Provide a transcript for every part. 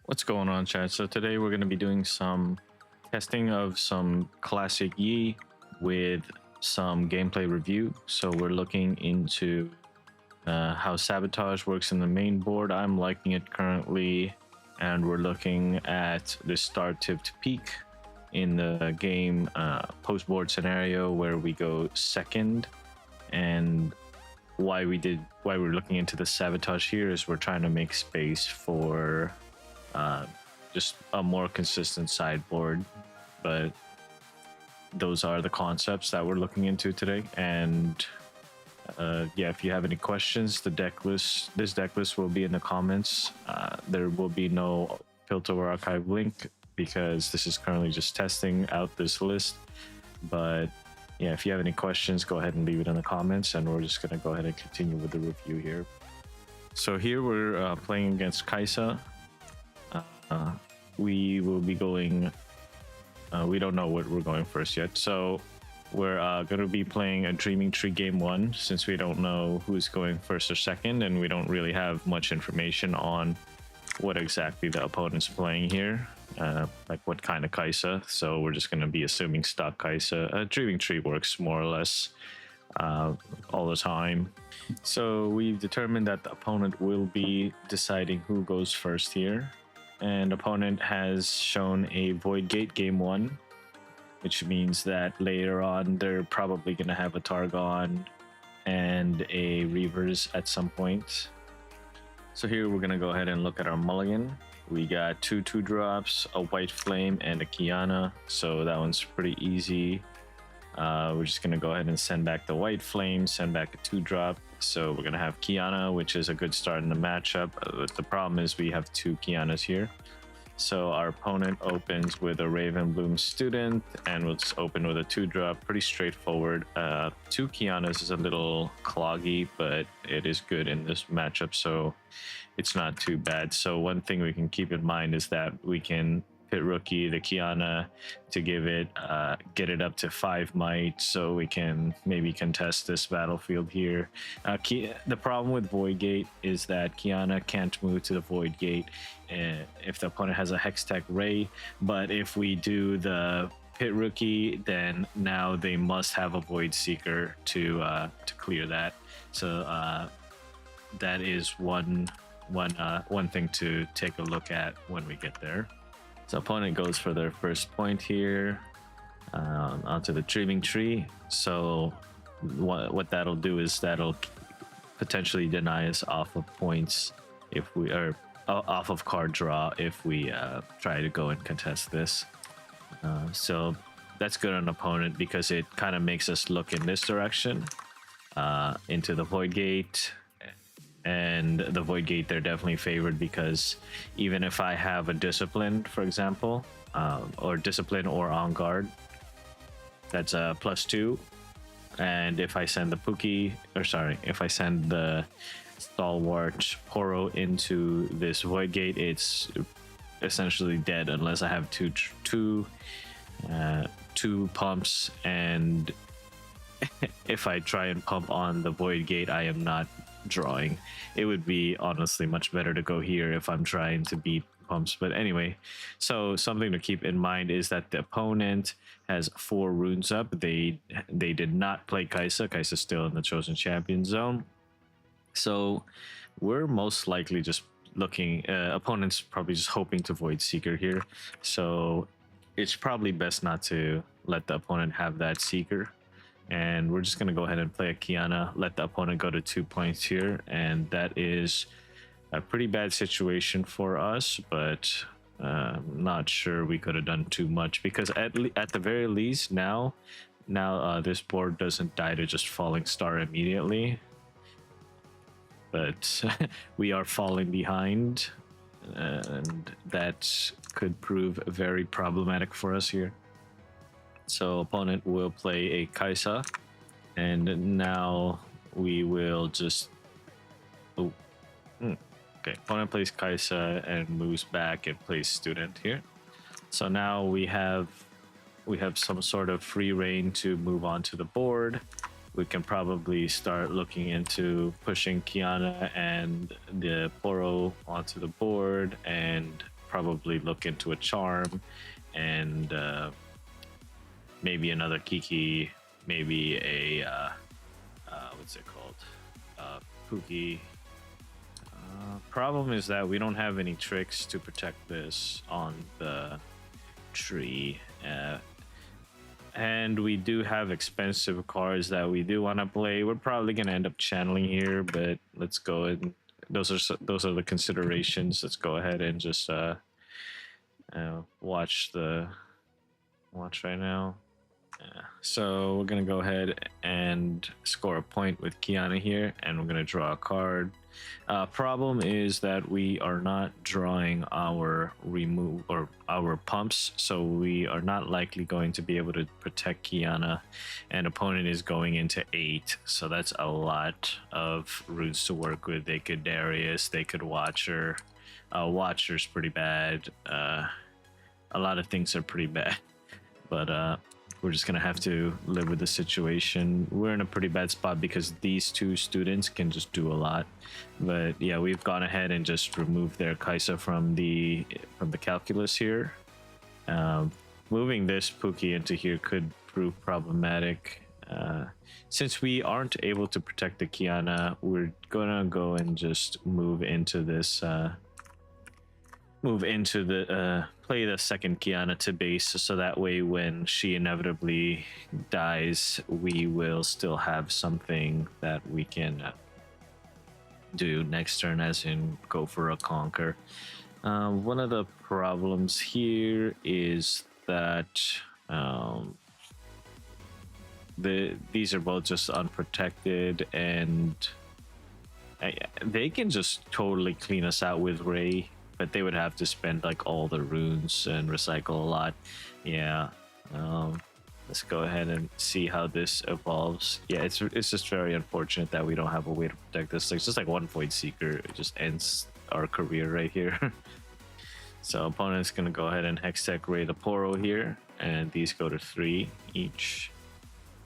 What's going on, chat? So today we're going to be doing some testing of some classic Yi with some gameplay review. So we're looking into how Sabotage works in the main board. I'm liking it currently, and we're looking at the start tip to peak in the game post board scenario where we go second. And why we're looking into the Sabotage here is we're trying to make space for just a more consistent sideboard. But those are the concepts that we're looking into today. And yeah, if you have any questions, this deck list will be in the comments. There will be no filter or archive link because this is currently just testing out this list. But yeah, if you have any questions, go ahead and leave it in the comments, and we're just gonna go ahead and continue with the review here. So here we're playing against Kai'Sa. We will be going, we don't know what we're going first yet. So we're going to be playing a Dreaming Tree game 1 since we don't know who's going first or second, and we don't really have much information on what exactly the opponent's playing here, like what kind of Kai'Sa. So we're just going to be assuming stock Kai'Sa. Dreaming Tree works more or less all the time. So we've determined that the opponent will be deciding who goes first here. And opponent has shown a Void Gate game 1, which means that later on they're probably going to have a Targon and a Reavers at some point. So here we're going to go ahead and look at our mulligan. We got 2 2-drops, a White Flame, and a Qiyana, so that one's pretty easy. We're just going to go ahead and send back the White Flame, send back a 2-drop. So we're going to have Qiyana, which is a good start in the matchup. The problem is we have 2 Qiyanas here. So our opponent opens with a Raven Bloom Student, and we'll just open with a 2-drop. Pretty straightforward. 2 Qiyanas is a little cloggy, but it is good in this matchup, so it's not too bad. So one thing we can keep in mind is that we can pit rookie the Qiyana to give it get it up to 5 might, so we can maybe contest this battlefield here. The problem with Void Gate is that Qiyana can't move to the Void Gate if the opponent has a Hextech Ray, but if we do the pit rookie, then now they must have a Void Seeker to clear that. So that is one thing to take a look at when we get there. So opponent goes for their first point here onto the Dreaming Tree. So what that'll do is that'll potentially deny us off of points if we are off of card draw if we try to go and contest this. So that's good on opponent because it kind of makes us look in this direction into the Void Gate. And the Void Gate, they're definitely favored because even if I have a Discipline, for example, or Discipline or On Guard, that's a +2. And if I send the if I send the Stalwart Poro into this Void Gate, it's essentially dead unless I have two pumps. And if I try and pump on the Void Gate, I am not drawing. It would be honestly much better to go here if I'm trying to beat pumps. But anyway, so something to keep in mind is that the opponent has 4 runes up. They did not play Kai'Sa. Kai'Sa's still in the Chosen Champion zone. So we're most likely just looking, opponent's probably just hoping to Void Seeker here. So it's probably best not to let the opponent have that Seeker. And we're just going to go ahead and play a Qiyana, let the opponent go to 2 points here. And that is a pretty bad situation for us, but I'm not sure we could have done too much because at the very least now this board doesn't die to just Falling Star immediately. But we are falling behind, and that could prove very problematic for us here. So opponent will play a Kai'Sa, and now we will just okay, opponent plays Kai'Sa and moves back and plays Student here. So now we have some sort of free reign to move on to the board. We can probably start looking into pushing Qiyana and the Poro onto the board and probably look into a charm and maybe another Kiki, maybe a what's it called? Pookie. Problem is that we don't have any tricks to protect this on the tree. And we do have expensive cards that we do want to play. We're probably going to end up channeling here, but let's go and those are the considerations. Let's go ahead and just watch right now. So we're gonna go ahead and score a point with Kiana here, and we're gonna draw a card. Problem is that we are not drawing our remove or our pumps, so we are not likely going to be able to protect Kiana. And opponent is going into 8, so that's a lot of runes to work with. They could Darius, they could Watcher. Watcher's pretty bad. A lot of things are pretty bad, but we're just gonna have to live with the situation. We're in a pretty bad spot because these two students can just do a lot. But yeah, we've gone ahead and just removed their Kai'Sa from the calculus here. Moving this Pookie into here could prove problematic. Since we aren't able to protect the Kiana, we're gonna go and just move into this. Play the second Kiana to base, so that way when she inevitably dies, we will still have something that we can do next turn, as in go for a conquer. One of the problems here is that these are both just unprotected, and they can just totally clean us out with Ray, but they would have to spend like all the runes and recycle a lot. Yeah. Let's go ahead and see how this evolves. Yeah, it's just very unfortunate that we don't have a way to protect this. It's just like one Void Seeker. It just ends our career right here. So opponent's gonna go ahead and Hextech Ray the Poro here, and these go to 3 each.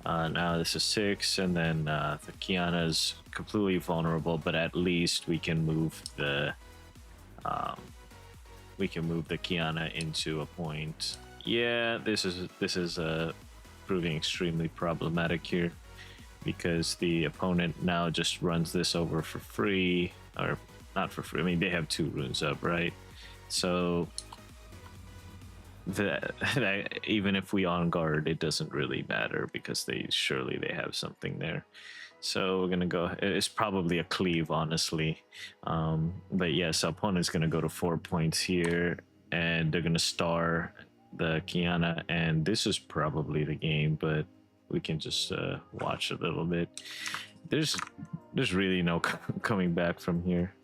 Now this is 6, and then the Kiana's completely vulnerable, but at least we can move the Kiana into a point. Yeah, this is proving extremely problematic here, because the opponent now just runs this over for free, or not for free. I mean, they have 2 runes up, right? So that even if we on guard, it doesn't really matter, because they have something there. So we're gonna go. It's probably a cleave, honestly. But yes, opponent's gonna go to 4 points here, and they're gonna star the Kiana, and this is probably the game. But we can just watch a little bit. There's really no coming back from here.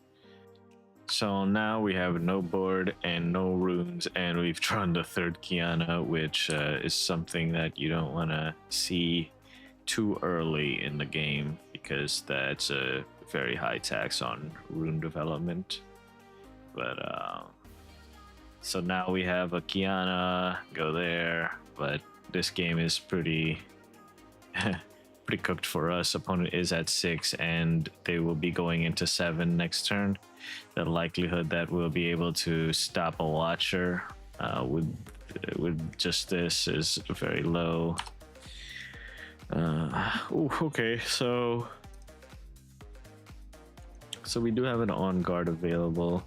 So now we have no board and no runes, and we've drawn the 3rd Kiana, which is something that you don't want to see too early in the game, because that's a very high tax on rune development. But so now we have a Kiana go there, but this game is pretty cooked for us. Opponent is at 6, and they will be going into 7 next turn. The likelihood that we'll be able to stop a Watcher with just this is very low. Okay, so we do have an on guard available.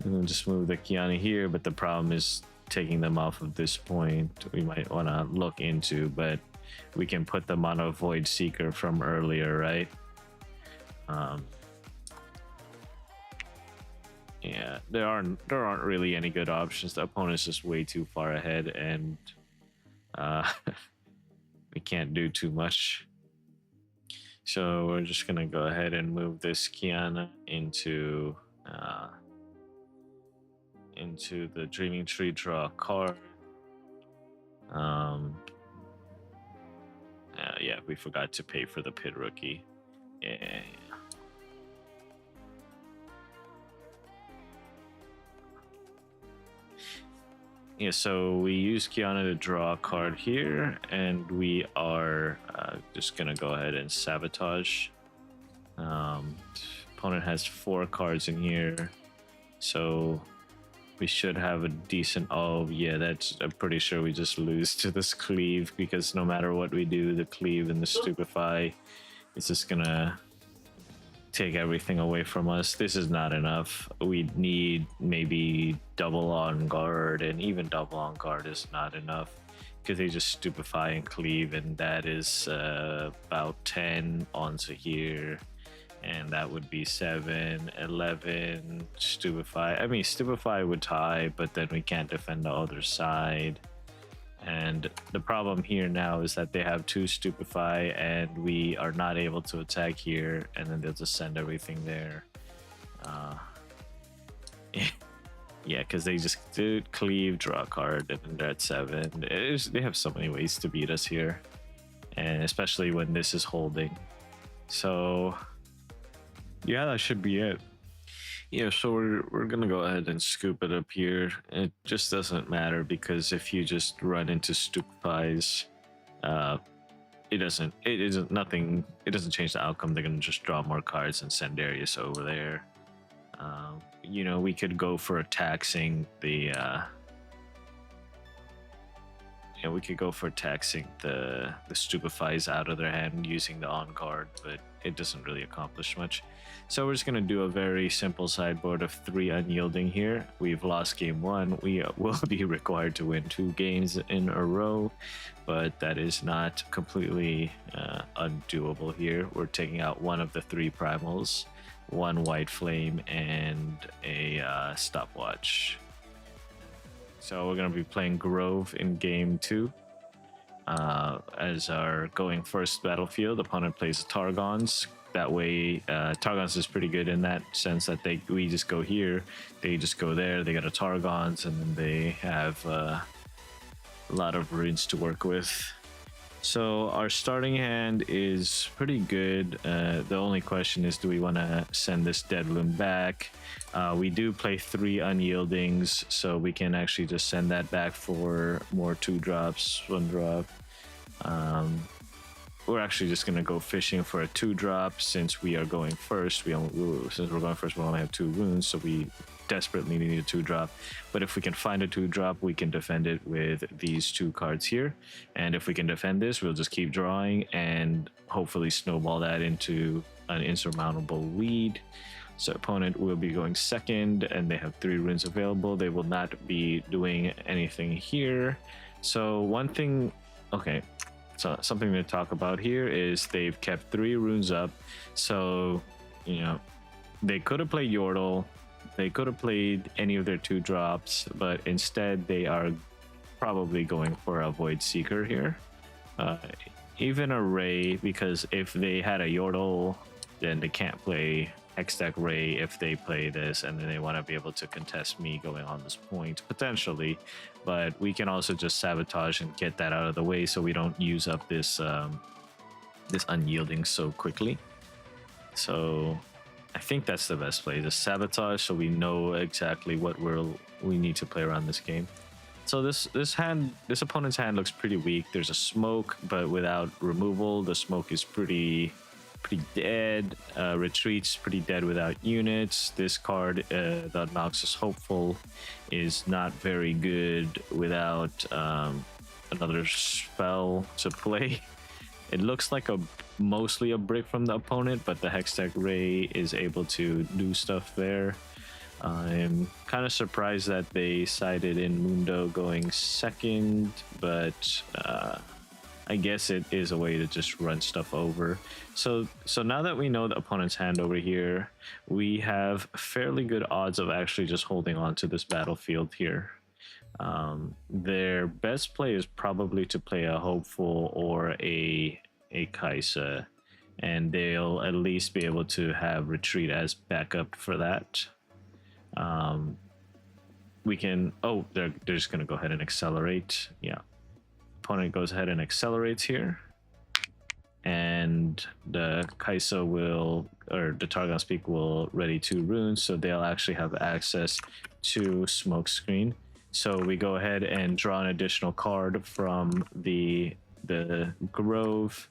I'm gonna just move the Kiana here, but the problem is taking them off of this point. We might want to look into, but we can put them on a Void Seeker from earlier, right? Yeah, there aren't really any good options. The opponent's just way too far ahead, and we can't do too much. So we're just gonna go ahead and move this Kiana into the Dreaming Tree, draw a card. Yeah, we forgot to pay for the Pit Rookie. Yeah. Yeah, so we use Kiana to draw a card here, and we are just gonna go ahead and Sabotage. Opponent has 4 cards in here, so We should have a decent. Oh yeah, that's. I'm pretty sure we just lose to this cleave because no matter what we do, the cleave and the stupefy is just gonna take everything away from us. This is not enough. We need maybe double on guard, and even double on guard is not enough because they just stupefy and cleave, and that is about 10 onto here, and that would be 7, 11 stupefy. I mean, stupefy would tie, but then we can't defend the other side. And the problem here now is that they have 2 stupefy and we are not able to attack here, and then they'll just send everything there. Yeah, because they just did cleave, draw a card, and then they're at 7. They have so many ways to beat us here, and especially when this is holding. So yeah, that should be it. Yeah, so we're gonna go ahead and scoop it up here. It just doesn't matter because if you just run into stupefies, it isn't nothing. It doesn't change the outcome. They're gonna just draw more cards and send Darius over there. You know, we could go for taxing the. Yeah, we could go for taxing the stupefies out of their hand using the on guard, but it doesn't really accomplish much. So we're just going to do a very simple sideboard of 3 unyielding here. We've lost game 1. We will be required to win 2 games in a row, but that is not completely undoable here. We're taking out one of the 3 primals, 1 white flame, and a stopwatch. So we're going to be playing Grove in game 2. As our going first battlefield, opponent plays Targons. That way, Targons is pretty good in that sense that we just go here, they just go there, they got a Targons, and then they have a lot of runes to work with. So our starting hand is pretty good. The only question is, do we want to send this Deadloom back? We do play 3 unyieldings, so we can actually just send that back for more 2-drops, 1-drop. We're actually just gonna go fishing for a 2-drop since we are going first. Since we're going first, we only have 2 runes, so we desperately need a 2-drop. But if we can find a 2-drop, we can defend it with these 2 cards here. And if we can defend this, we'll just keep drawing and hopefully snowball that into an insurmountable lead. So opponent will be going second, and they have 3 runes available. They will not be doing anything here. So one thing, okay. So something to talk about here is they've kept 3 runes up. So, you know, they could have played Yordle. They could have played any of their 2-drops, but instead they are probably going for a Void Seeker here. Even a Ray, because if they had a Yordle, then they can't play Hextech Ray if they play this, and then they want to be able to contest me going on this point, potentially. But we can also just Sabotage and get that out of the way so we don't use up this this unyielding so quickly. So I think that's the best play, just Sabotage, so we know exactly what we need to play around this game. So this opponent's hand looks pretty weak. There's a smoke, but without removal, the smoke is pretty dead. Retreat's pretty dead without units. This card, the Obnoxious Hopeful, is not very good without another spell to play. It looks like mostly a brick from the opponent, but the Hextech Ray is able to do stuff there. I'm kind of surprised that they sided in Mundo going second, but I guess it is a way to just run stuff over. So now that we know the opponent's hand over here, we have fairly good odds of actually just holding on to this battlefield here. Their best play is probably to play a Hopeful or a Kai'Sa, and they'll at least be able to have Retreat as backup for that. We can, oh, they're just gonna go ahead and accelerate. Yeah, opponent goes ahead and accelerates here, and the Kai'Sa will, or the Targon Speak will ready 2 runes, so they'll actually have access to Smokescreen. So we go ahead and draw an additional card from the Grove,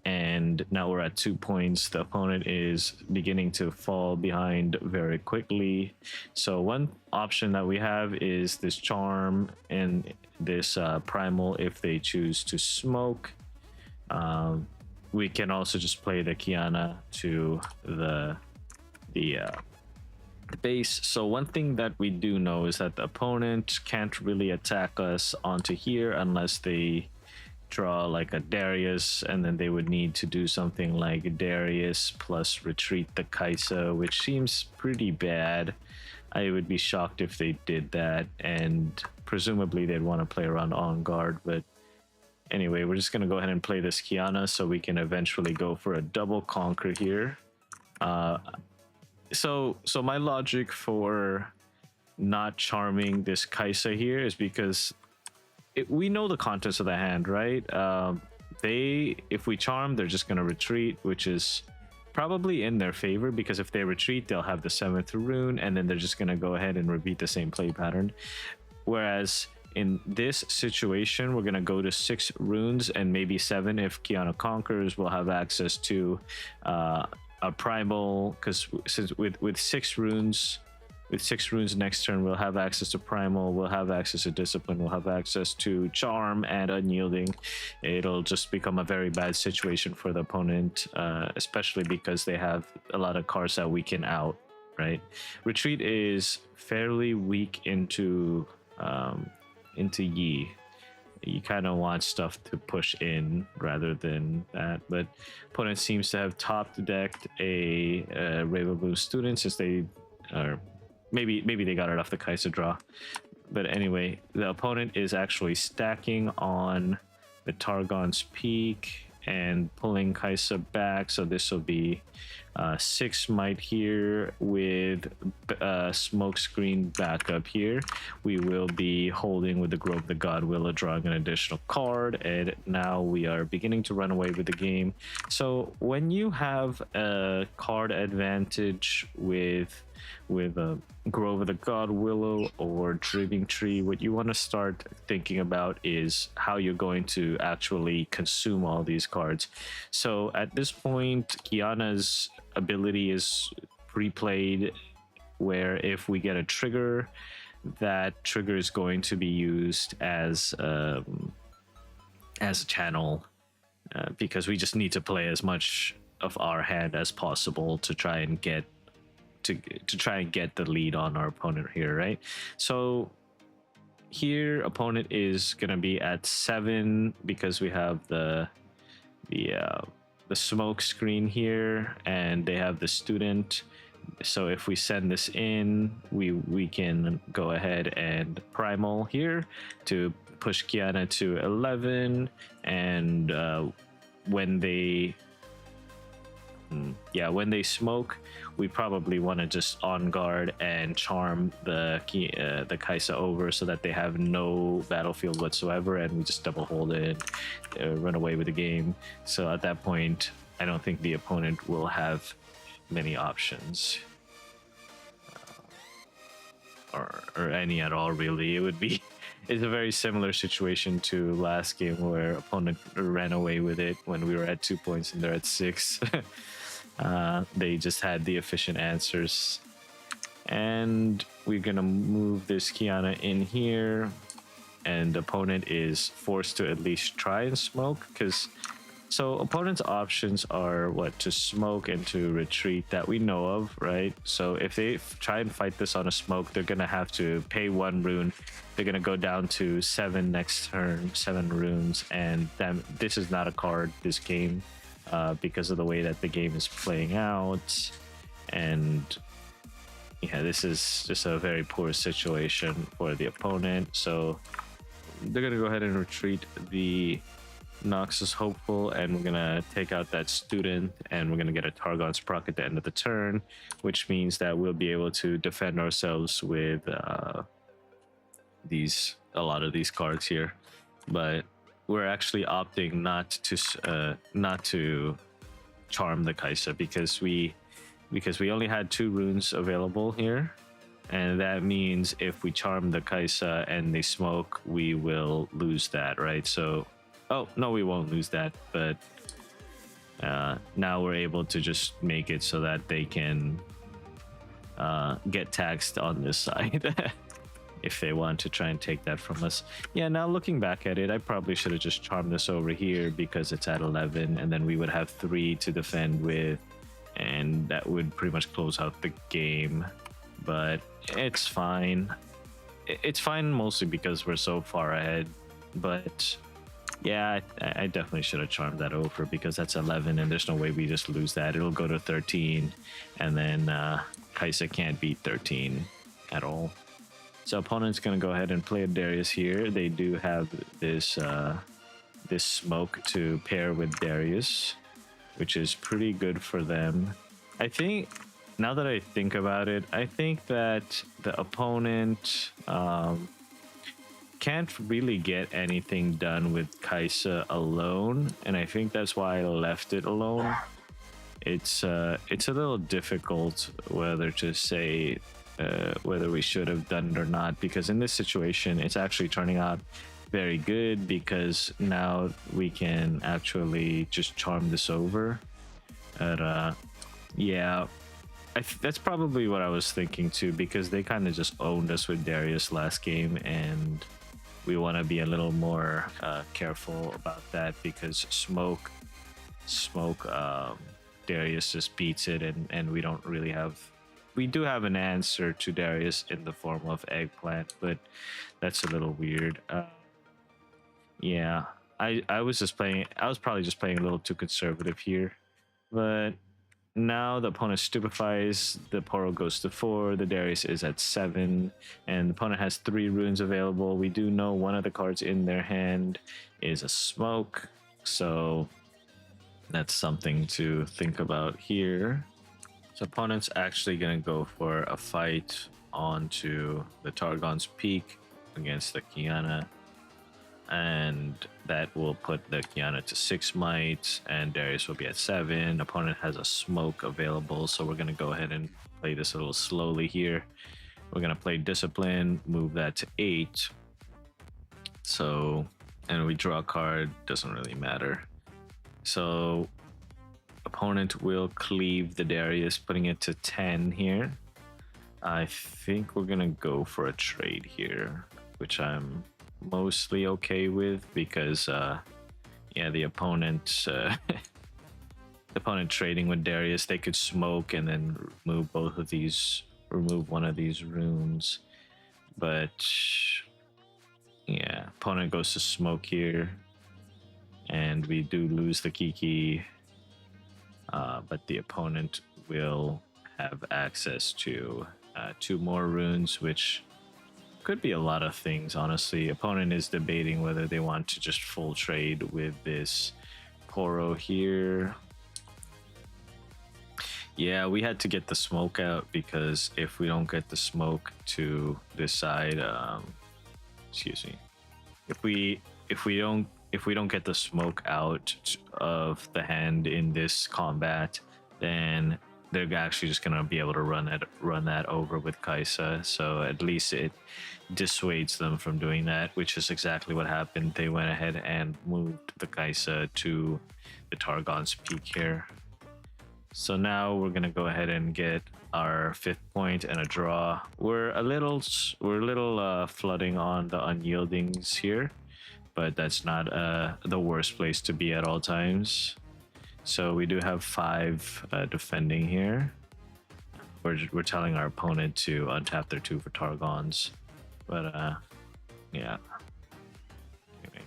and now we're at 2 points. The opponent is beginning to fall behind very quickly. So one option that we have is this charm and this primal if they choose to smoke. We can also just play the Kiana to the base. So one thing that we do know is that the opponent can't really attack us onto here unless they draw like a Darius, and then they would need to do something like Darius plus retreat the Kai'Sa, which seems pretty bad. I would be shocked if they did that, and presumably they'd want to play around on guard. But anyway, we're just going to go ahead and play this Kiana so we can eventually go for a double conquer here. So my logic for not charming this Kai'Sa here is because we know the contents of the hand, right? If we charm, they're just going to retreat, which is probably in their favor, because if they retreat, they'll have the 7th rune, and then they're just going to go ahead and repeat the same play pattern. Whereas in this situation, we're going to go to 6 runes and maybe 7 if Kiana conquers. We'll have access to a primal, because since with 6 runes. With 6 runes next turn, we'll have access to Primal, we'll have access to Discipline, we'll have access to Charm and Unyielding. It'll just become a very bad situation for the opponent, especially because they have a lot of cards that weaken out, right? Retreat is fairly weak into Yi. You kind of want stuff to push in rather than that, but opponent seems to have top decked a Ravenblue student, since they are... Maybe they got it off the Kai'Sa draw. But anyway, the opponent is actually stacking on the Targon's Peak and pulling Kai'Sa back. So this will be 6 might here with smoke screen backup here. We will be holding with the Grove of the God Willow, drawing an additional card, and now we are beginning to run away with the game. So when you have a card advantage with Grove of the God Willow or Driving Tree, what you want to start thinking about is how you're going to actually consume all these cards. So at this point, Kiana's ability is pre-played, where if we get a trigger, that trigger is going to be used as a channel, because we just need to play as much of our hand as possible to try and get the lead on our opponent here, right? So here opponent is gonna be at 7 because we have the smoke screen here, and they have the student. So if we send this in, we can go ahead and primal here to push Kiana to 11, and when they smoke, we probably want to just on guard and charm the Kai'Sa over so that they have no battlefield whatsoever, and we just double hold it, run away with the game. So at that point, I don't think the opponent will have many options, or any at all, really. It's a very similar situation to last game where opponent ran away with it when we were at 2 points and they're at 6. They just had the efficient answers. And we're gonna move this Kiana in here, and the opponent is forced to at least try and smoke, because so opponent's options are what, to smoke and to retreat, that we know of, right? So if they try and fight this on a smoke, they're gonna have to pay 1 rune. They're gonna go down to 7 next turn, 7 runes, and then this is not a card this game, because of the way that the game is playing out. And yeah, this is just a very poor situation for the opponent. So they're gonna go ahead and retreat the Noxus Hopeful, and we're gonna take out that student, and we're gonna get a Targon's Proc at the end of the turn, which means that we'll be able to defend ourselves with a lot of these cards here. But we're actually opting not to charm the Kai'Sa, because we only had 2 runes available here, and that means if we charm the Kai'Sa and they smoke, we will lose that, right? So, oh no, we won't lose that, but Now we're able to just make it so that they can get taxed on this side if they want to try and take that from us. Yeah, now looking back at it, I probably should have just charmed this over here because it's at 11, and then we would have 3 to defend with, and that would pretty much close out the game. But it's fine. It's fine mostly because we're so far ahead. But yeah, I definitely should have charmed that over because that's 11, and there's no way we just lose that. It'll go to 13, and then Kai'Sa can't beat 13 at all. So opponent's gonna go ahead and play a Darius here. They do have this this smoke to pair with Darius, which is pretty good for them. I think, now that I think about it, I think that the opponent can't really get anything done with Kai'Sa alone, and I think that's why I left it alone. It's a little difficult whether to say whether we should have done it or not, because in this situation it's actually turning out very good because now we can actually just charm this over. But yeah, that's probably what I was thinking too, because they kind of just owned us with Darius last game, and we want to be a little more careful about that because smoke Darius just beats it, and we don't really have. We do have an answer to Darius in the form of eggplant, but that's a little weird. Yeah, I was just playing. I was probably just playing a little too conservative here, but now the opponent stupefies. The Poro goes to 4. The Darius is at 7, and the opponent has 3 runes available. We do know one of the cards in their hand is a smoke, so that's something to think about here. So opponent's actually gonna go for a fight onto the Targon's Peak against the Kiana, and that will put the Kiana to 6 might, and Darius will be at 7. Opponent has a smoke available, so we're gonna go ahead and play this a little slowly here. We're gonna play Discipline, move that to 8. So, and we draw a card, doesn't really matter. So opponent will cleave the Darius, putting it to 10 here. I think we're gonna go for a trade here, which I'm mostly okay with because yeah, the opponent the opponent trading with Darius, they could smoke and then remove both of these, remove one of these runes. But yeah, opponent goes to smoke here, and we do lose the Kiki, but the opponent will have access to 2 more runes, which could be a lot of things, honestly. Opponent is debating whether they want to just full trade with this Poro here. Yeah, we had to get the smoke out because if we don't get the smoke to this side, excuse me, if we don't get the smoke out of the hand in this combat, then they're actually just gonna be able to run that over with Kai'Sa. So at least it dissuades them from doing that, which is exactly what happened. They went ahead and moved the Kai'Sa to the Targon's Peak here. So now we're gonna go ahead and get our 5th point and a draw. We're a little flooding on the unyieldings here, but that's not the worst place to be at all times. So we do have 5 defending here. We're telling our opponent to untap their 2 for Targons, but yeah. Anyway,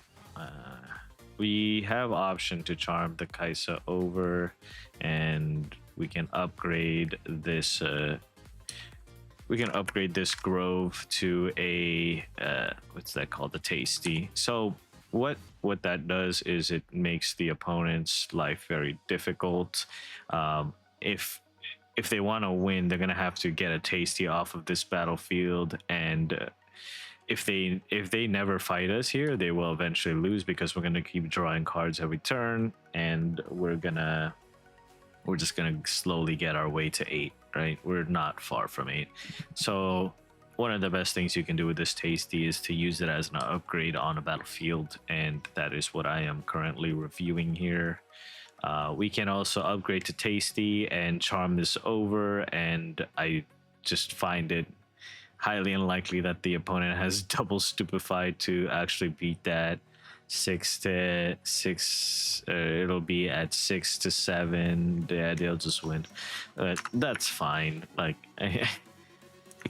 we have option to charm the Kai'Sa over, and we can upgrade this. We can upgrade this Grove to a what's that called? The Tasty. So what that does is it makes the opponent's life very difficult. If they want to win, they're gonna have to get a Tasty off of this battlefield, and if they never fight us here, they will eventually lose because we're gonna keep drawing cards every turn, and we're just gonna slowly get our way to 8. Right, we're not far from 8. So one of the best things you can do with this Tasty is to use it as an upgrade on a battlefield, and that is what I am currently reviewing here. We can also upgrade to Tasty and charm this over, and I just find it highly unlikely that the opponent has double Stupefied to actually beat that. 6 to 6, it'll be at 6 to 7. Yeah, they'll just win. That's fine. Like, it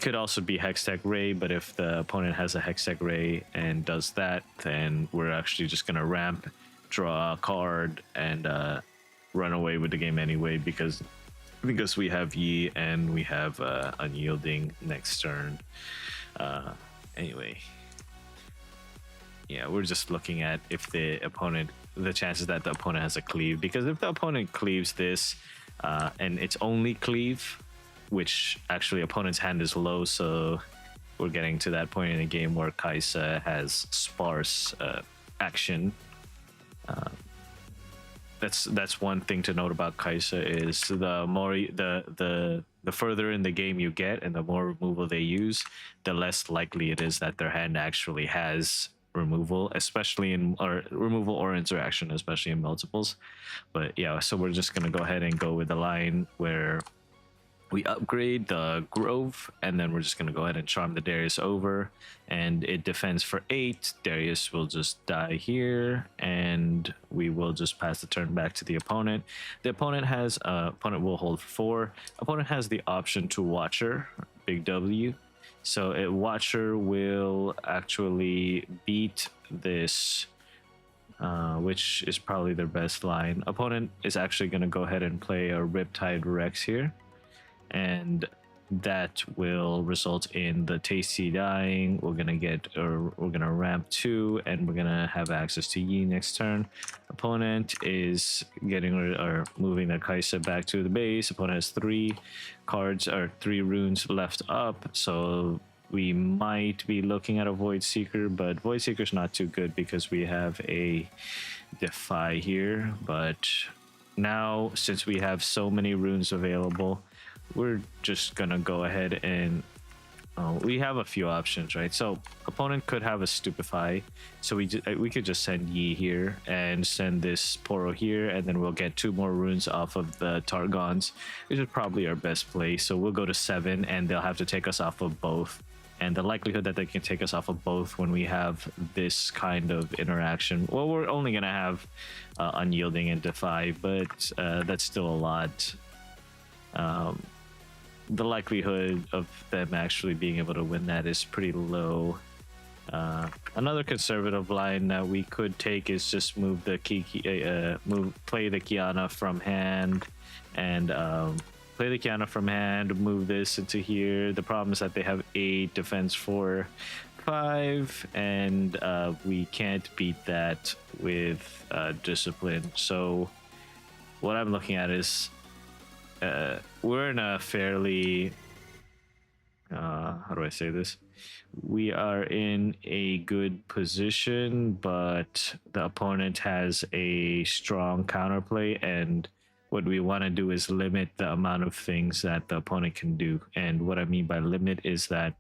could also be Hextech Ray, but if the opponent has a Hextech Ray and does that, then we're actually just gonna ramp, draw a card, and run away with the game anyway, because we have Yi and we have Unyielding next turn. Anyway, yeah, we're just looking at if the chances that the opponent has a cleave, because if the opponent cleaves this and it's only cleave, which actually opponent's hand is low, so we're getting to that point in the game where Kai'Sa has sparse action. That's one thing to note about Kai'Sa, is the more the further in the game you get and the more removal they use, the less likely it is that their hand actually has removal, especially in removal or interaction, especially in multiples. But yeah, so we're just gonna go ahead and go with the line where we upgrade the Grove, and then we're just going to go ahead and charm the Darius over, and it defends for 8. Darius will just die here, and we will just pass the turn back to the opponent. The opponent will hold for 4. Opponent has the option to Watcher, big W. So Watcher will actually beat this, which is probably their best line. Opponent is actually going to go ahead and play a Riptide Rex here, and that will result in the Tasty dying. We're gonna ramp 2, and we're gonna have access to Yi next turn. Opponent is moving their Kai'Sa back to the base. Opponent has 3 cards or 3 runes left up, so we might be looking at a Void Seeker, but Void Seeker's not too good because we have a Defy here. But now, since we have so many runes available, we're just gonna go ahead and we have a few options, right? So opponent could have a Stupefy, so we could just send Yi here and send this Poro here, and then we'll get 2 more runes off of the Targons, which is probably our best play. So we'll go to 7, and they'll have to take us off of both. And the likelihood that they can take us off of both when we have this kind of interaction, well, we're only gonna have Unyielding and Defy, but that's still a lot. The likelihood of them actually being able to win that is pretty low. Another conservative line that we could take is just move the play the Kiana from hand, and play the Kiana from hand, move this into here. The problem is that they have 8, defense 4, 5, and we can't beat that with discipline. So what I'm looking at is we're in a fairly how do I say this? We are in a good position, but the opponent has a strong counterplay, and what we want to do is limit the amount of things that the opponent can do. And what I mean by limit is that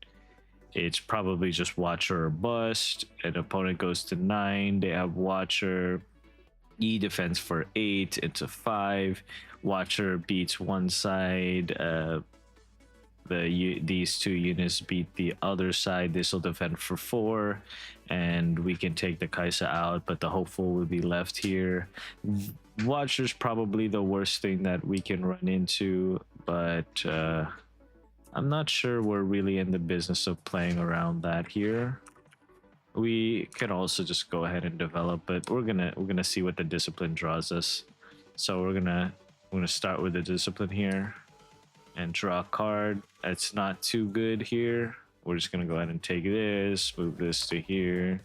it's probably just Watcher or Bust. An opponent goes to 9, they have Watcher. E defense for 8 into 5. Watcher beats one side. These 2 units beat the other side. This will defend for 4, and we can take the Kai'Sa out, but the Hopeful will be left here. Watcher's probably the worst thing that we can run into, but I'm not sure we're really in the business of playing around that here. We can also just go ahead and develop, but we're gonna see what the discipline draws us. So we're gonna start with the discipline here and draw a card. It's not too good here. We're just gonna go ahead and take this, move this to here.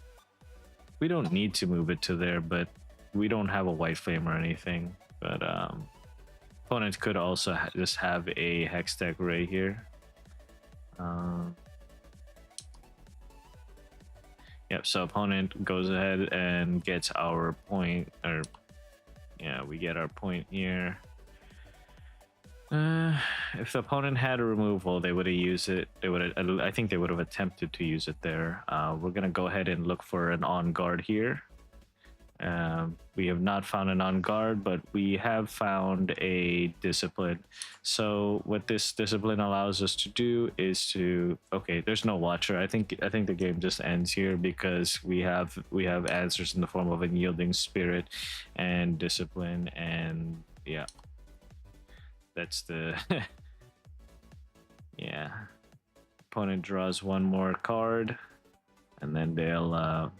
We don't need to move it to there, but we don't have a White Flame or anything. But opponent could also just have a Hextech Ray here. Yep, so opponent goes ahead and gets our point, or yeah, we get our point here. If the opponent had a removal, they would have used it. I think they would have attempted to use it there. We're gonna go ahead and look for an on guard here. We have not found an on guard, but we have found a discipline. So what this discipline allows us to do is to, okay, there's no watcher. I think the game just ends here because we have answers in the form of unyielding spirit and discipline, and yeah, that's the yeah. Opponent draws one more card, and then they'll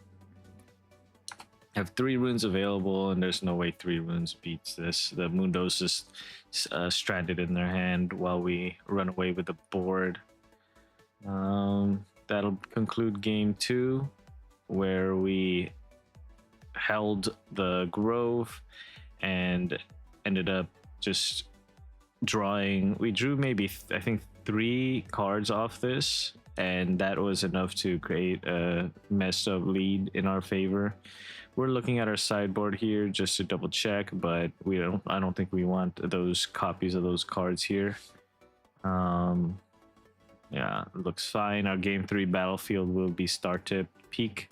have 3 runes available, and there's no way 3 runes beats this. The Mundo's just stranded in their hand while we run away with the board. That'll conclude game 2, where we held the Grove and ended up just drawing. We drew maybe I think 3 cards off this, and that was enough to create a messed up lead in our favor. We're looking at our sideboard here just to double check, but I don't think we want those copies of those cards here. Yeah, looks fine. Our game 3 battlefield will be start to peak.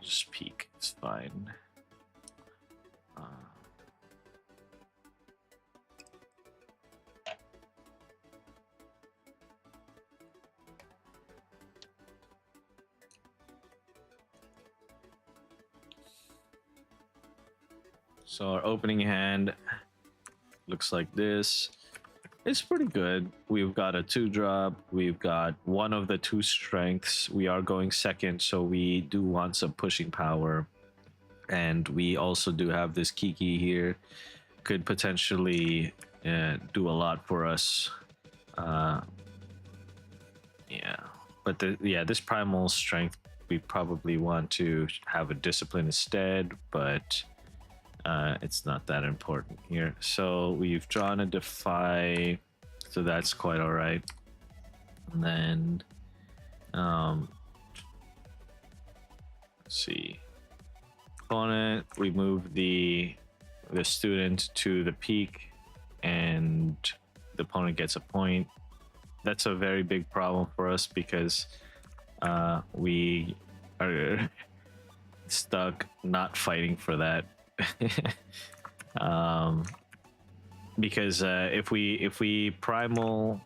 Just peak, it's fine. So our opening hand looks like this. It's pretty good. We've got a 2-drop. We've got one of the 2 strengths. We are going second, so we do want some pushing power. And we also do have this Kiki here. Could potentially do a lot for us. Yeah. But this primal strength, we probably want to have a discipline instead, but it's not that important here. So we've drawn a defy, so that's quite all right. And then let's see, opponent, we move the student to the peak, and the opponent gets a point. That's a very big problem for us because we are stuck not fighting for that. Because if we primal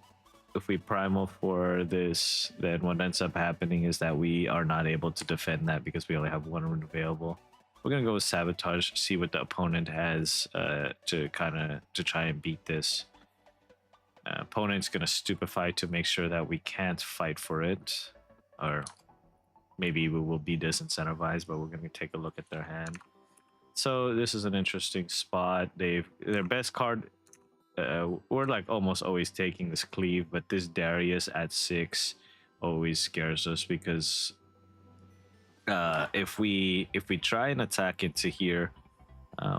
for this, then what ends up happening is that we are not able to defend that because we only have 1 rune available. We're gonna go with Sabotage, see what the opponent has to try and beat this. Opponent's gonna Stupefy to make sure that we can't fight for it, or maybe we will be disincentivized, but we're gonna take a look at their hand. So this is an interesting spot. Their best card, we're like almost always taking this Cleave, but this Darius at 6 always scares us because if we try and attack into here,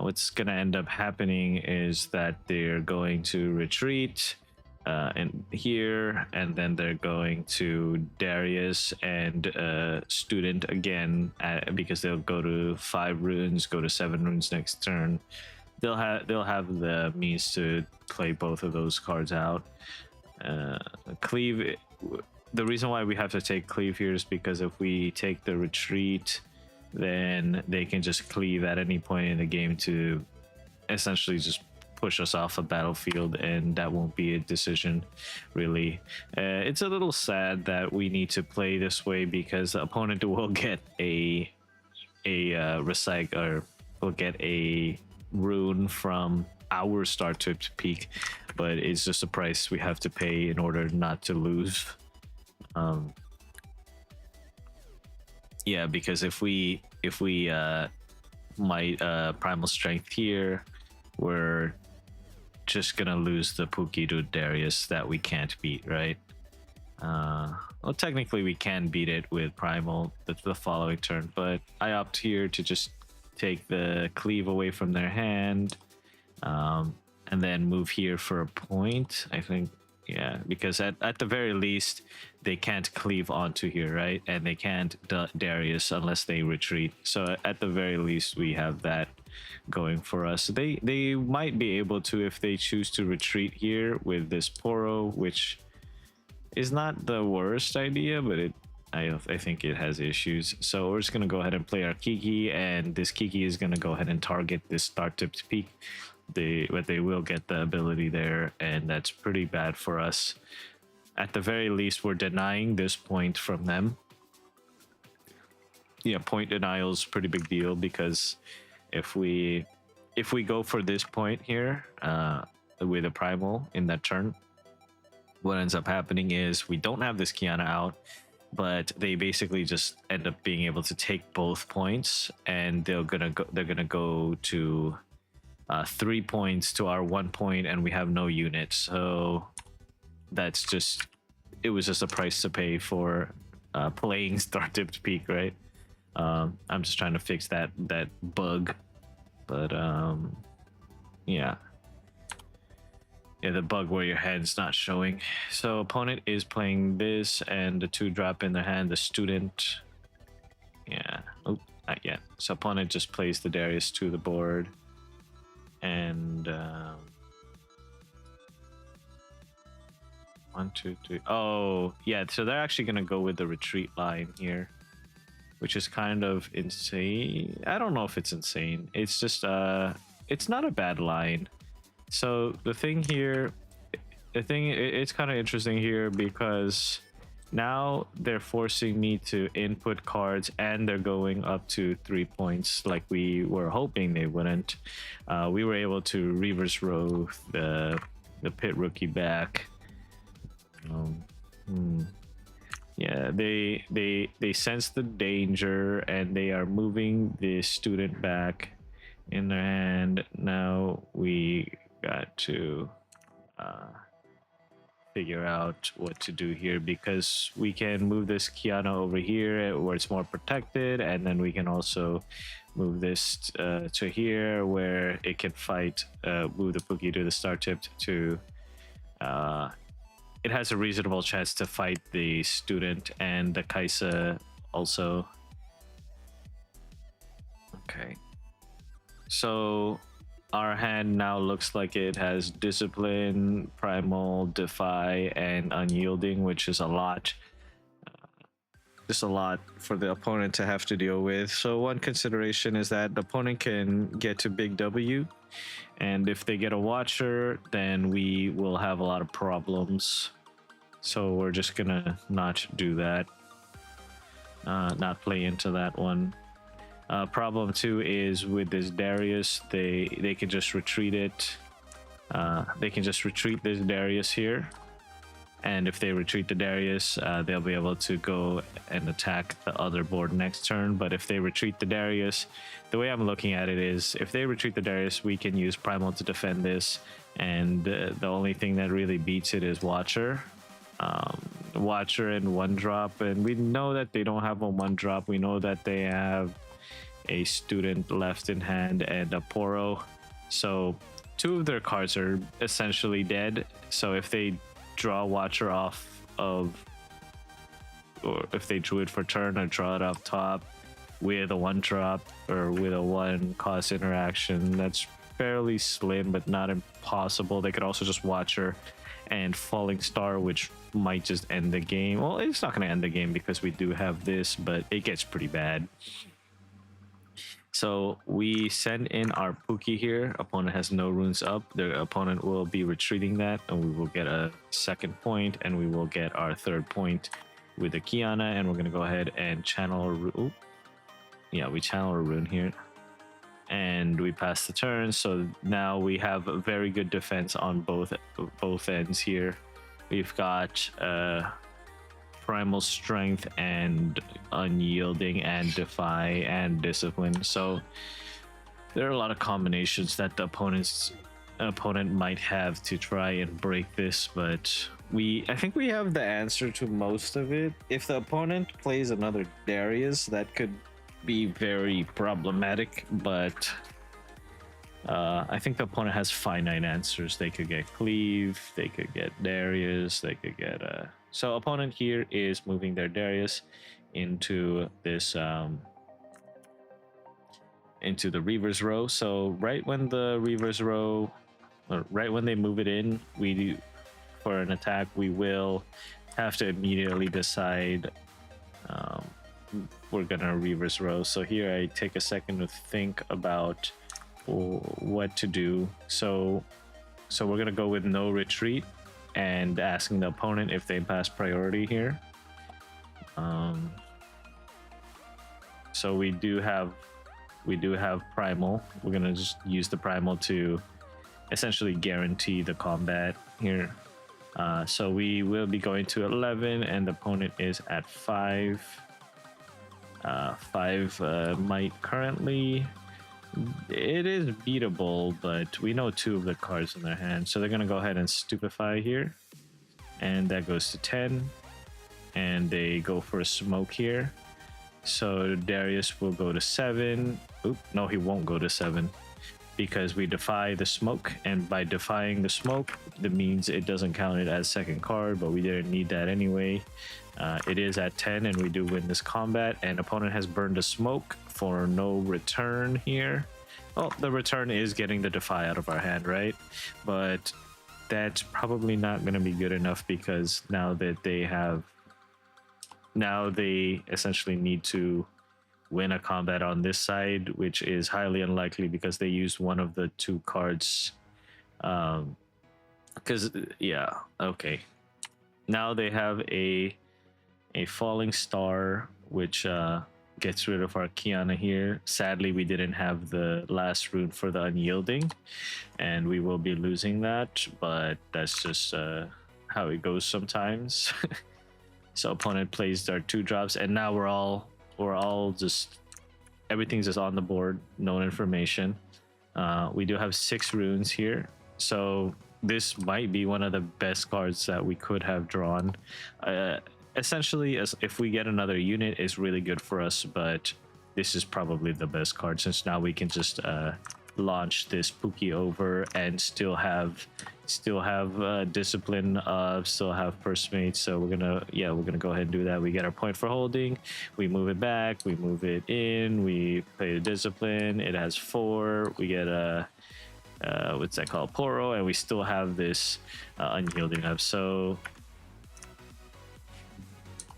what's gonna end up happening is that they're going to retreat in here, and then they're going to Darius and student again, because they'll go to 5 runes, go to 7 runes next turn. They'll have the means to play both of those cards out. Cleave. The reason why we have to take Cleave here is because if we take the retreat, then they can just cleave at any point in the game to essentially just push us off a battlefield, and that won't be a decision, really. It's a little sad that we need to play this way because the opponent will get a recycle, or will get a rune from our start to peak, but it's just a price we have to pay in order not to lose. Yeah, because if we might primal strength here, we're just gonna lose the Pookie to Darius that we can't beat, right? Well, technically we can beat it with primal the following turn, but I opt here to just take the Cleave away from their hand, and then move here for a point, I think. Yeah, because at the very least they can't cleave onto here, right? And they can't Darius unless they retreat. So at the very least we have that going for us. They might be able to if they choose to retreat here with this Poro, which is not the worst idea, but I think it has issues. So we're just gonna go ahead and play our Kiki, and this Kiki is gonna go ahead and target this star tipped peak. But they will get the ability there, and that's pretty bad for us. At the very least, we're denying this point from them. Yeah, point denial is a pretty big deal, because if we go for this point here with a primal in that turn, what ends up happening is we don't have this Kiana out, but they basically just end up being able to take both points, and they're gonna go to 3 points to our 1 point, and we have no unit. So that's just, it was just a price to pay for playing Star Tipped Peak, right? I'm just trying to fix that bug, but yeah, the bug where your hand's not showing. So opponent is playing this, and the 2-drop in their hand, the student. Yeah, oh, not yet. So opponent just plays the Darius to the board, and 1, 2, 3. Oh yeah, so they're actually gonna go with the retreat line here, which is kind of insane. I don't know if it's insane. It's just it's not a bad line. So the thing here, it's kind of interesting here, because now they're forcing me to input cards, and they're going up to 3 points like we were hoping they wouldn't. We were able to reverse row the pit rookie back. Yeah, they sense the danger, and they are moving the student back in their hand. Now we got to figure out what to do here, because we can move this Kiana over here where it's more protected, and then we can also move this to here where it can fight, move the Pookie to the star tipped to it has a reasonable chance to fight the student and the Kai'Sa also. Okay, so our hand now looks like it has discipline, primal, defy, and unyielding, which is a lot. Just a lot for the opponent to have to deal with. So one consideration is that the opponent can get to big W, and if they get a watcher, then we will have a lot of problems. So we're just gonna not do that, not play into that one. Problem 2 is with this Darius, they can just retreat it. They can just retreat this Darius here, and if they retreat the Darius, they'll be able to go and attack the other board next turn. But if they retreat the Darius, the way I'm looking at it is, if they retreat the Darius, we can use primal to defend this, and the only thing that really beats it is Watcher. Watcher and 1-drop, and we know that they don't have a 1-drop. We know that they have a student left in hand and a Poro, so 2 of their cards are essentially dead. So if they draw Watcher off of, or if they drew it for turn or draw it off top with a 1-drop or with a 1-cost interaction, that's fairly slim but not impossible. They could also just Watcher and Falling Star, which might just end the game. Well, it's not going to end the game because we do have this, but it gets pretty bad. So we send in our Pookie here. Opponent has no runes up. The opponent will be retreating that, and we will get a 2nd point, and we will get our 3rd point with the Kiana, and we're going to go ahead and channel a rune. Yeah, we channel a rune here, and we pass the turn. So now we have a very good defense on both ends here. We've got primal strength and unyielding and defy and discipline. So there are a lot of combinations that the opponent might have to try and break this, but I think we have the answer to most of it. If the opponent plays another Darius, that could be very problematic, but I think the opponent has finite answers. They could get Cleave, they could get Darius, they could get so opponent here is moving their Darius into this into the Reaver's row. So right when the Reaver's row, or right when they move it in, for an attack, we will have to immediately decide we're gonna reverse row. So here I take a second to think about what to do. So we're gonna go with no retreat and asking the opponent if they pass priority here. So we do have primal. We're gonna just use the primal to essentially guarantee the combat here. So we will be going to 11, and the opponent is at 5. 5 might currently. It is beatable, but we know 2 of the cards in their hand, so they're gonna go ahead and stupefy here, and that goes to 10, and they go for a smoke here. So Darius will go to 7. Oop, no, he won't go to 7 because we defy the smoke, and by defying the smoke, that means it doesn't count it as second card, but we didn't need that anyway. It is at 10, and we do win this combat, and opponent has burned a smoke for no return here. Well, the return is getting the defy out of our hand, right? But that's probably not going to be good enough because now they essentially need to win a combat on this side, which is highly unlikely because they used one of the 2 cards. Because yeah, okay. Now they have a falling star, which gets rid of our Kiana here. Sadly, we didn't have the last rune for the unyielding, and we will be losing that. But that's just how it goes sometimes. So opponent plays their 2 drops, and now we're all just, everything's just on the board, no information. We do have 6 runes here, so this might be one of the best cards that we could have drawn. Essentially, as if we get another unit, is really good for us, but this is probably the best card since now we can just launch this Pookie over and still have discipline, still have first mate. So we're gonna go ahead and do that. We get our point for holding, we move it back, we move it in, we play the discipline. It has 4. We get a what's that called, Poro, and we still have this unyielding up. So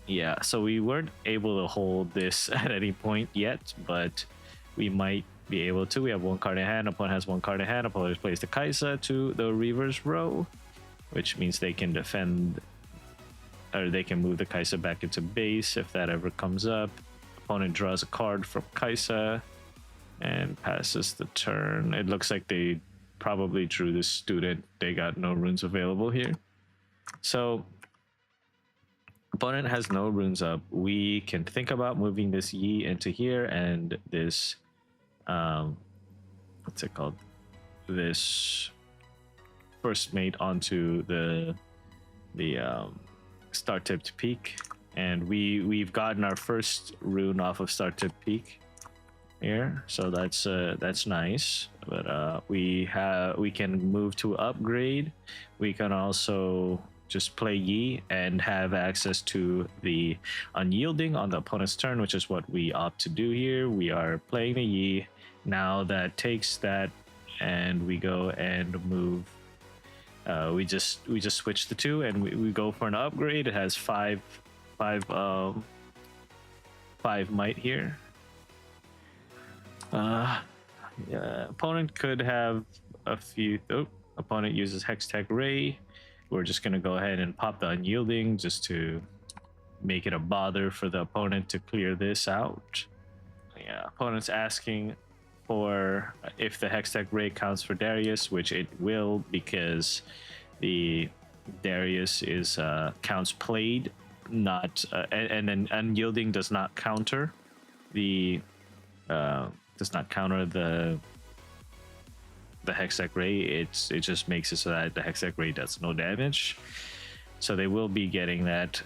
yeah, so we weren't able to hold this at any point yet, but we might be able to. We have 1 card in hand, opponent has 1 card in hand, opponent plays the Kai'Sa to the reverse row, which means they can defend, or they can move the Kai'Sa back into base if that ever comes up. Opponent draws a card from Kai'Sa and passes the turn. It looks like they probably drew the student. They got no runes available here. So opponent has no runes up. We can think about moving this Yi into here and this what's it called, this first mate onto the star tipped peak, and we've gotten our first rune off of star tipped peak here, so that's nice. But we can move to upgrade. We can also just play Yi and have access to the unyielding on the opponent's turn, which is what we opt to do here. We are playing the Yi. Now that takes that, and we go and move. We just switch the 2, and we go for an upgrade. It has 5 might here. Opponent could have a few. Oh, opponent uses Hextech Ray. We're just gonna go ahead and pop the unyielding just to make it a bother for the opponent to clear this out. Yeah, opponent's asking for if the Hextech Ray counts for Darius, which it will, because the Darius is counts played, not and then unyielding does not counter the Hextech Ray. It just makes it so that the Hextech Ray does no damage. So they will be getting that.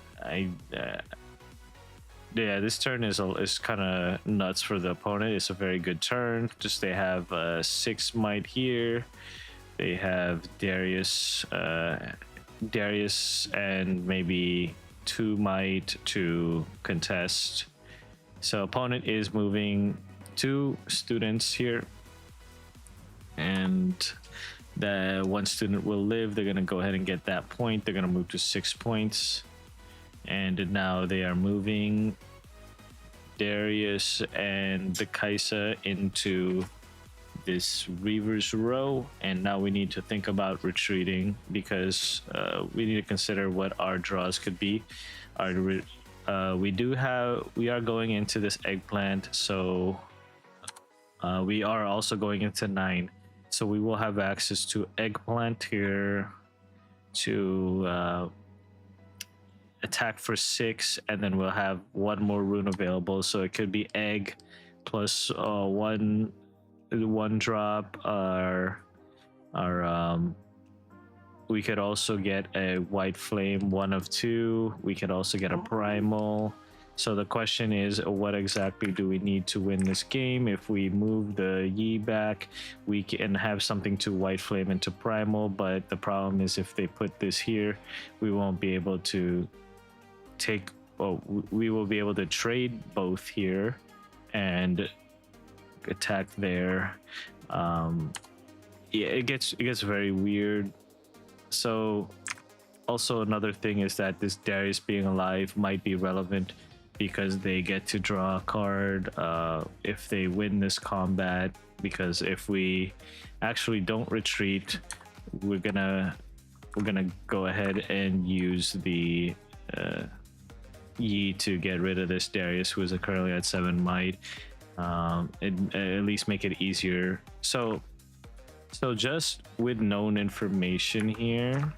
Yeah, this turn is kind of nuts for the opponent. It's a very good turn. Just they have 6 might here. They have Darius and maybe 2 might to contest. So opponent is moving 2 students here, and the 1 student will live. They're gonna go ahead and get that point. They're gonna move to 6 points, and now they are moving Darius and the Kai'Sa into this Reaver's row, and now we need to think about retreating because we need to consider what our draws could be. We are going into this eggplant, so we are also going into 9, so we will have access to eggplant here to attack for 6, and then we'll have one more rune available, so it could be egg plus one drop. We could also get a white flame, 1 of 2. We could also get a primal. So the question is, what exactly do we need to win this game? If we move the Yi back, we can have something to white flame into primal, but the problem is if they put this here, we won't be able to take, well, we will be able to trade both here and attack there. Yeah, it gets very weird. So also another thing is that this Darius being alive might be relevant because they get to draw a card if they win this combat, because if we actually don't retreat, we're gonna go ahead and use the Yi to get rid of this Darius, who is currently at 7 might. At least make it easier. So just with known information here,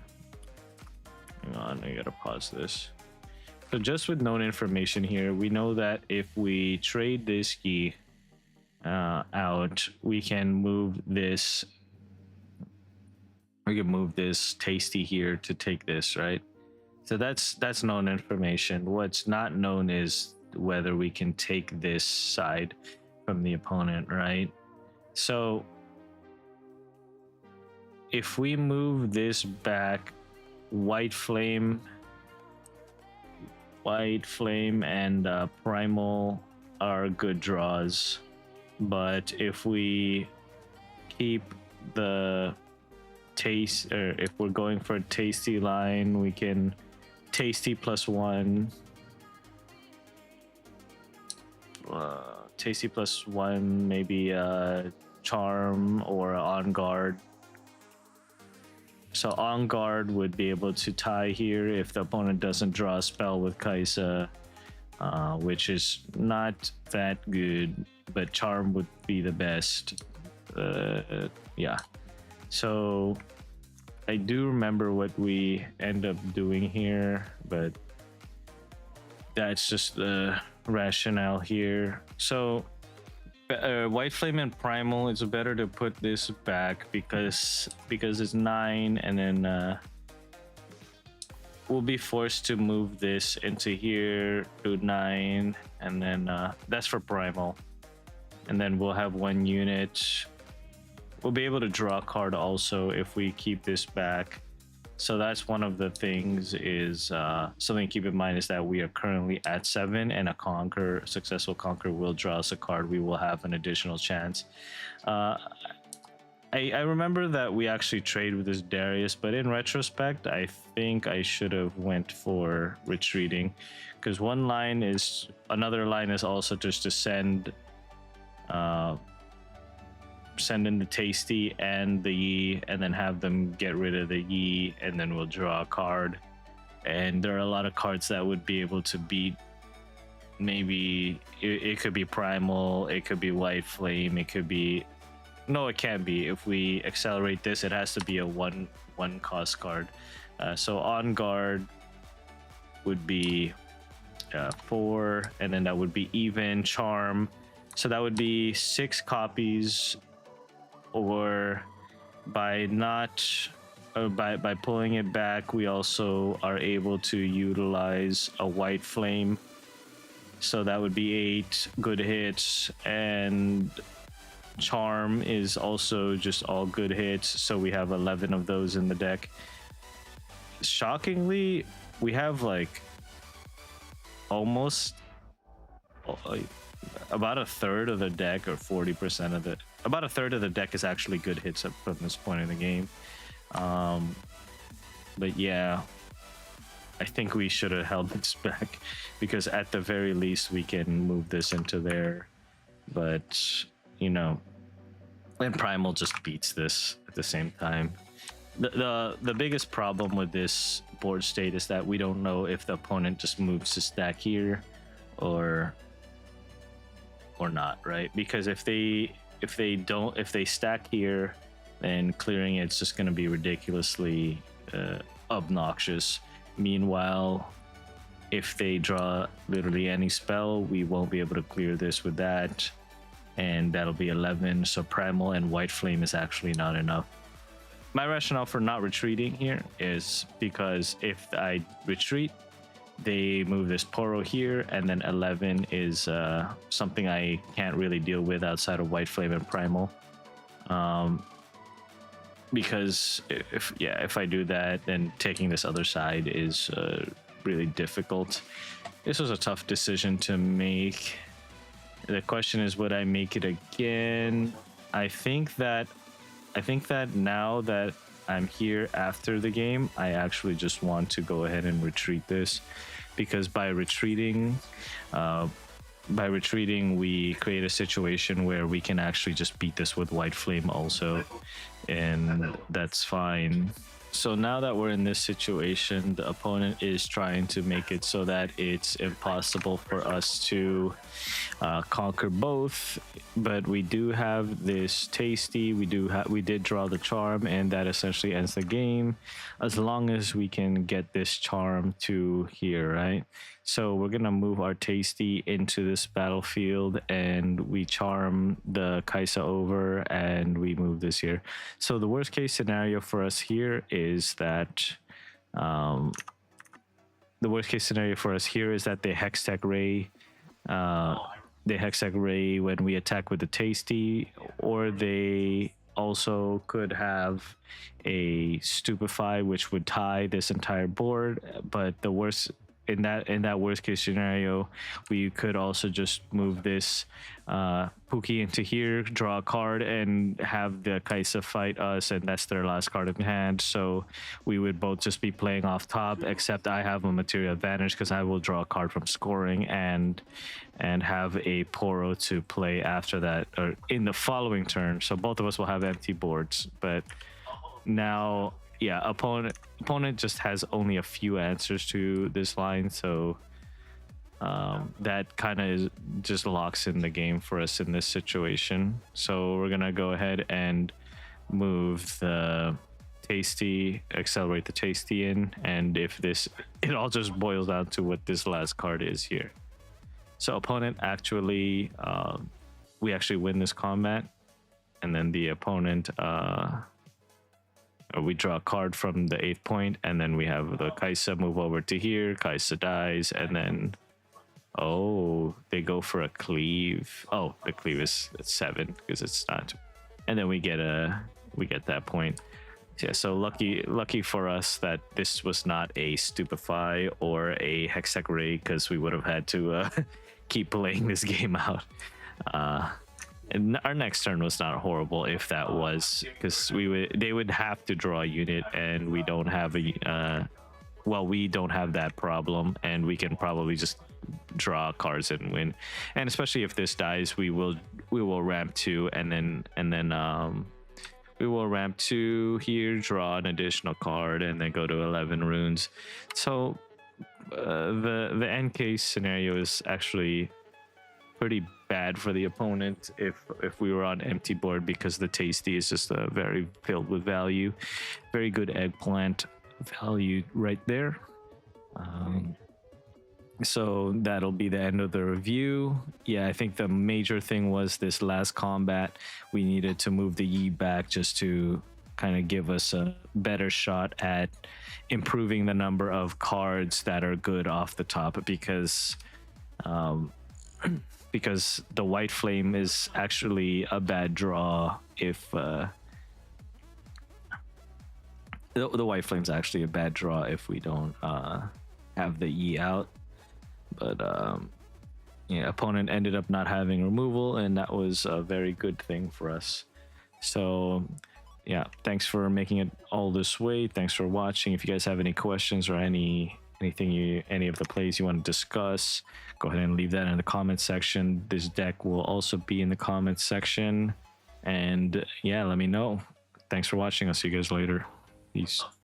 hang on, I gotta pause this. So just with known information here, we know that if we trade this Yi out, we can move this. We can move this Tasty here to take this, right? So that's known information. What's not known is whether we can take this side from the opponent, right? So if we move this back, white flame and primal are good draws, but if we keep the taste, or if we're going for a tasty line, we can tasty +1, tasty +1, maybe charm or on guard. So on guard would be able to tie here if the opponent doesn't draw a spell with Kai'Sa, which is not that good, but charm would be the best. Yeah. So I do remember what we end up doing here, but that's just the rationale here. So white flame and primal, it's better to put this back because it's 9, and then we'll be forced to move this into here to 9, and then that's for primal, and then we'll have 1 unit. We'll be able to draw a card also if we keep this back. So that's one of the things is something to keep in mind is that we are currently at 7, and a successful conquer will draw us a card. We will have an additional chance. I remember that we actually trade with this Darius, but in retrospect, I think I should have went for retreating, because another line is also just to send in the Tasty and the Yi, and then have them get rid of the Yi, and then we'll draw a card. And there are a lot of cards that would be able to beat. Maybe it could be primal, it could be white flame, it could be, no, it can't be. If we accelerate this, it has to be a one cost card. So on guard would be 4, and then that would be even charm. So that would be 6 copies, or by pulling it back, we also are able to utilize a white flame. So that would be 8 good hits, and charm is also just all good hits. So we have 11 of those in the deck. Shockingly, we have like almost about a third of the deck, or 40% of it. About a third of the deck is actually good hits from this point in the game. But yeah, I think we should have held this back because at the very least we can move this into there. But you know, and Primal just beats this at the same time. The biggest problem with this board state is that we don't know if the opponent just moves to stack here or not, right? Because if they stack here, then clearing it's just going to be ridiculously obnoxious. Meanwhile, if they draw literally any spell, we won't be able to clear this with that, and that'll be 11. So Primal and White Flame is actually not enough. My rationale for not retreating here is because if I retreat, they move this Poro here, and then 11 is something I can't really deal with outside of White Flame and Primal. Because if I do that, then taking this other side is really difficult. This was a tough decision to make. The question is, would I make it again? I think that now that I'm here after the game, I actually just want to go ahead and retreat this, because by retreating, we create a situation where we can actually just beat this with White Flame also, and that's fine. So now that we're in this situation, the opponent is trying to make it so that it's impossible for us to conquer both, but we do have this Tasty. We did draw the charm, and that essentially ends the game as long as we can get this charm to here, right? So we're gonna move our Tasty into this battlefield, and we charm the Kai'Sa over, and we move this here. So the worst case scenario for us here is that the they Hextech Ray. They Hextech Ray when we attack with the Tasty, or they also could have a Stupefy, which would tie this entire board. But the worst in that worst case scenario, we could also just move this Pookie into here, draw a card, and have the Kai'Sa fight us, and that's their last card in hand. So we would both just be playing off top, except I have a material advantage because I will draw a card from scoring and have a Poro to play after that, or in the following turn. So both of us will have empty boards. But now, yeah, opponent just has only a few answers to this line, so that kind of just locks in the game for us in this situation. So we're gonna go ahead and move the Tasty, accelerate the Tasty in, and if this, it all just boils down to what this last card is here. So opponent actually, we actually win this combat, and then the opponent, we draw a card from the 8th point, and then we have the Kai'Sa move over to here. Kai'Sa dies, and then they go for a cleave. Oh, the cleave is 7 because it's not, and then we get that point. Yeah, so lucky for us that this was not a Stupefy or a Hextech Ray, because we would have had to keep playing this game out. And our next turn was not horrible if that was, because they would have to draw a unit, and we don't have we don't have that problem, and we can probably just draw cards and win. And especially if this dies, we will ramp 2, and then we will ramp 2 here, draw an additional card, and then go to 11 runes. So the end case scenario is actually pretty bad for the opponent if we were on empty board, because the Tasty is just very filled with value. Very good eggplant value right there. So that'll be the end of the review. Yeah, I think the major thing was this last combat. We needed to move the Yi back just to kind of give us a better shot at improving the number of cards that are good off the top, because the White Flame is actually a bad draw if the White Flame's actually a bad draw if we don't have the Yi out. But opponent ended up not having removal, and that was a very good thing for us. So yeah, thanks for making it all this way. Thanks for watching. If you guys have any questions or any any of the plays you want to discuss, go ahead and leave that in the comments section. This deck will also be in the comments section. And yeah, let me know. Thanks for watching. I'll see you guys later. Peace.